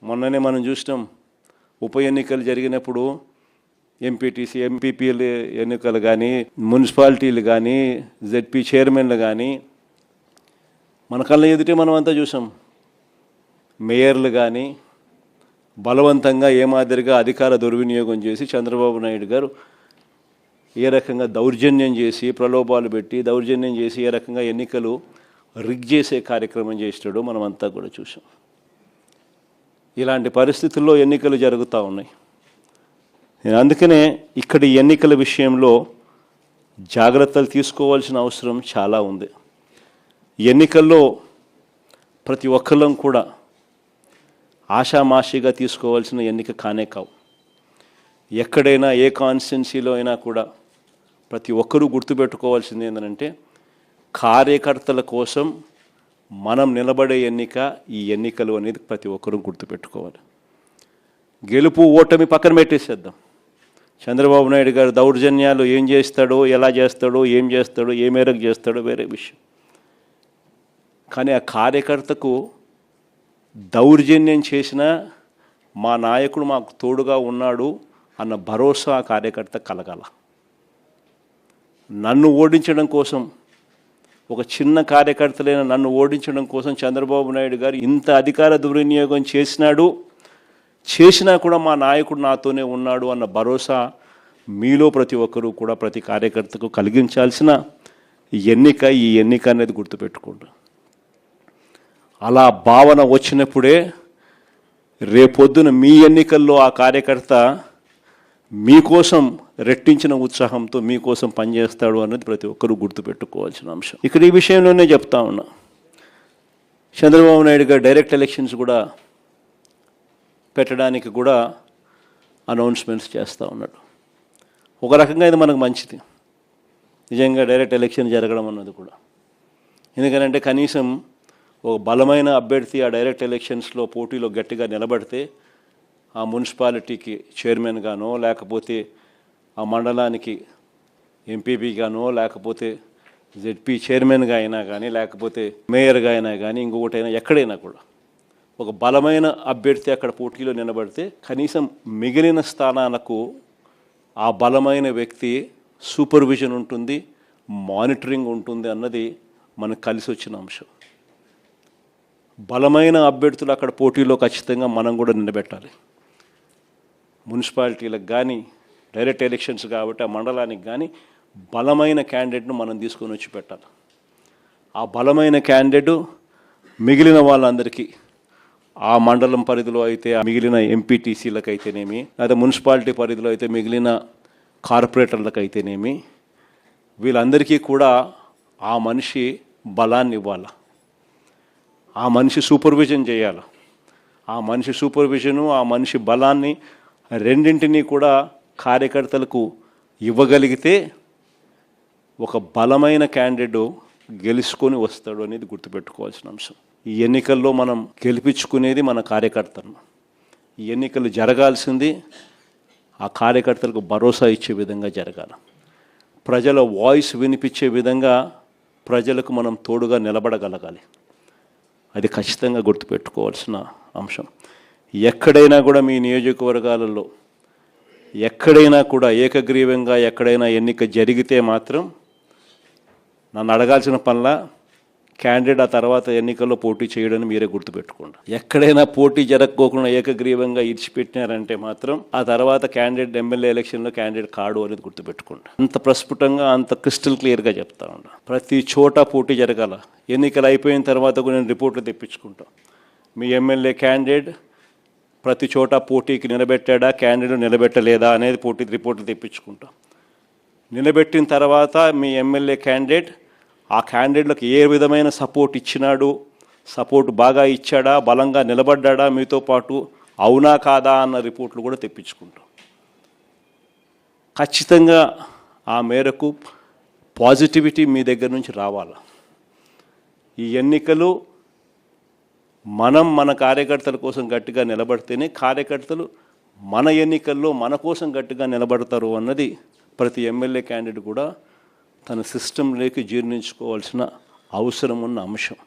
మొన్ననే మనం చూసినాం ఉప ఎన్నికలు జరిగినప్పుడు ఎంపీటీసీ ఎంపీపీలు ఎన్నికలు కానీ మున్సిపాలిటీలు కానీ జెడ్పీ చైర్మన్లు కానీ మన కళ్ళ ఎదుటే మనం అంతా చూసాం. మేయర్లు కానీ బలవంతంగా ఏ మాదిరిగా అధికార దుర్వినియోగం చేసి చంద్రబాబు నాయుడు గారు ఏ రకంగా దౌర్జన్యం చేసి ప్రలోభాలు పెట్టి దౌర్జన్యం చేసి ఏ రకంగా ఎన్నికలు రిగ్ చేసే కార్యక్రమం చేస్తాడో మనం అంతా కూడా చూసాం. ఇలాంటి పరిస్థితుల్లో ఎన్నికలు జరుగుతూ ఉన్నాయి. నేను అందుకనే ఇక్కడ ఎన్నికల విషయంలో జాగ్రత్తలు తీసుకోవాల్సిన అవసరం చాలా ఉంది. ఎన్నికల్లో ప్రతి ఒక్కళ్ళం కూడా ఆషామాషిగా తీసుకోవాల్సిన ఎన్నిక కానే కావు. ఎక్కడైనా ఏ కాన్స్టిట్యున్సీలో అయినా కూడా ప్రతి ఒక్కరూ గుర్తుపెట్టుకోవాల్సింది ఏంటంటే కార్యకర్తల కోసం మనం నిలబడే ఎన్నిక ఈ ఎన్నికలు అనేది ప్రతి ఒక్కరూ గుర్తుపెట్టుకోవాలి. గెలుపు ఓటమి పక్కన పెట్టేసేద్దాం. చంద్రబాబు నాయుడు గారు దౌర్జన్యాలు ఏం చేస్తాడో, ఎలా చేస్తాడో, ఏం చేస్తాడో, ఏ మేరకు చేస్తాడో వేరే విషయం. కానీ ఆ కార్యకర్తకు దౌర్జన్యం చేసిన మా నాయకుడు మాకు తోడుగా ఉన్నాడు అన్న భరోసా ఆ కార్యకర్త కలగాల. నన్ను ఓడించడం కోసం, ఒక చిన్న కార్యకర్తలైన నన్ను ఓడించడం కోసం చంద్రబాబు నాయుడు గారు ఇంత అధికార దుర్వినియోగం చేసినా కూడా మా నాయకుడు నాతోనే ఉన్నాడు అన్న భరోసా మీలో ప్రతి ఒక్కరూ కూడా ప్రతి కార్యకర్తకు కలిగించాల్సిన ఎన్నిక ఈ ఎన్నిక అనేది గుర్తుపెట్టుకోండి. అలా భావన వచ్చినప్పుడే రేపొద్దున మీ ఎన్నికల్లో ఆ కార్యకర్త మీకోసం రెట్టించిన ఉత్సాహంతో మీకోసం పనిచేస్తాడు అన్నది ప్రతి ఒక్కరూ గుర్తుపెట్టుకోవాల్సిన అంశం. ఇక్కడ ఈ విషయంలోనే చెప్తా ఉన్నా, చంద్రబాబు నాయుడు గారు డైరెక్ట్ ఎలక్షన్స్ కూడా పెట్టడానికి కూడా అనౌన్స్మెంట్స్ చేస్తూ ఉన్నాడు. ఒక రకంగా ఇది మనకు మంచిది, నిజంగా డైరెక్ట్ ఎలక్షన్ జరగడం అన్నది కూడా. ఎందుకంటే కనీసం ఒక బలమైన అభ్యర్థి ఆ డైరెక్ట్ ఎలక్షన్స్లో పోటీలో గట్టిగా నిలబడితే ఆ మున్సిపాలిటీకి చైర్మన్గానో, లేకపోతే ఆ మండలానికి ఎంపీపీగానో, లేకపోతే జెడ్పీ చైర్మన్గా అయినా కానీ, లేకపోతే మేయర్గా అయినా కానీ, ఇంకొకటైనా ఎక్కడైనా కూడా ఒక బలమైన అభ్యర్థి అక్కడ పోటీలో నిలబడితే కనీసం మిగిలిన స్థానాలకు ఆ బలమైన వ్యక్తి సూపర్విజన్ ఉంటుంది, మానిటరింగ్ ఉంటుంది అన్నది మనకు కలిసి వచ్చిన అంశం. బలమైన అభ్యర్థులు అక్కడ పోటీలో ఖచ్చితంగా మనం కూడా నిలబెట్టాలి. మున్సిపాలిటీలకు కానీ డైరెక్ట్ ఎలక్షన్స్ కాబట్టి ఆ మండలానికి కానీ బలమైన క్యాండిడేట్ను మనం తీసుకొని వచ్చి పెట్టాలి. ఆ బలమైన క్యాండిడేట్ మిగిలిన వాళ్ళందరికీ ఆ మండలం పరిధిలో అయితే మిగిలిన ఎంపీటీసీలకు అయితేనేమి, లేదా మున్సిపాలిటీ పరిధిలో అయితే మిగిలిన కార్పొరేటర్లకు అయితేనేమి, వీళ్ళందరికీ కూడా ఆ మనిషి బలాన్ని ఇవ్వాలి. ఆ మనిషి సూపర్విజన్ చేయాలి. ఆ మనిషి సూపర్విజను, ఆ మనిషి బలాన్ని రెండింటినీ కూడా కార్యకర్తలకు ఇవ్వగలిగితే ఒక బలమైన క్యాండిడేట్ గెలుచుకొని వస్తాడు అనేది గుర్తుపెట్టుకోవాల్సిన అంశం. ఈ ఎన్నికల్లో మనం గెలిపించుకునేది మన కార్యకర్తలను. ఈ ఎన్నికలు జరగాల్సింది ఆ కార్యకర్తలకు భరోసా ఇచ్చే విధంగా జరగాలి. ప్రజల వాయిస్ వినిపించే విధంగా ప్రజలకు మనం తోడుగా నిలబడగలగాలి. అది ఖచ్చితంగా గుర్తుపెట్టుకోవాల్సిన అంశం. ఎక్కడైనా కూడా మీ నియోజకవర్గాలలో ఎక్కడైనా కూడా ఏకగ్రీవంగా ఎక్కడైనా ఎన్నిక జరిగితే మాత్రం నన్ను అడగాల్సిన పనిలా క్యాండిడేట్ ఆ తర్వాత ఎన్నికల్లో పోటీ చేయడానికి మీరే గుర్తుపెట్టుకోండి. ఎక్కడైనా పోటీ జరగకోకుండా ఏకగ్రీవంగా ఇడిచిపెట్టినారంటే మాత్రం ఆ తర్వాత క్యాండిడేట్ ఎమ్మెల్యే ఎలక్షన్లో క్యాండిడేట్ కాడు అనేది గుర్తుపెట్టుకోండి. అంత ప్రస్ఫుటంగా అంత క్రిస్టల్ క్లియర్గా చెప్తా ఉన్నా. ప్రతి చోట పోటీ జరగాల. ఎన్నికలు అయిపోయిన తర్వాత కూడా నేను రిపోర్ట్లు తెప్పించుకుంటాం. మీ ఎమ్మెల్యే క్యాండిడేట్ ప్రతి చోట పోటీకి నిలబెట్టాడా, క్యాండిడేట్ నిలబెట్టలేదా అనేది పోటీ రిపోర్ట్లు తెప్పించుకుంటాం. నిలబెట్టిన తర్వాత మీ ఎమ్మెల్యే క్యాండిడేట్ ఆ క్యాండిడేట్లకు ఏ విధమైన సపోర్ట్ ఇచ్చినాడు, సపోర్ట్ బాగా ఇచ్చాడా, బలంగా నిలబడ్డా మీతో పాటు, అవునా కాదా అన్న రిపోర్ట్లు కూడా తెప్పించుకుంటాం. ఖచ్చితంగా ఆ మేరకు పాజిటివిటీ మీ దగ్గర నుంచి రావాలి. ఈ ఎన్నికలు మన కార్యకర్తల కోసం గట్టిగా నిలబడితేనే కార్యకర్తలు మన ఎన్నికల్లో మన కోసం గట్టిగా నిలబడతారు అన్నది ప్రతి ఎమ్మెల్యే క్యాండిడేట్ కూడా తన సిస్టంలోకి జీర్ణించుకోవాల్సిన అవసరం ఉన్న అంశం.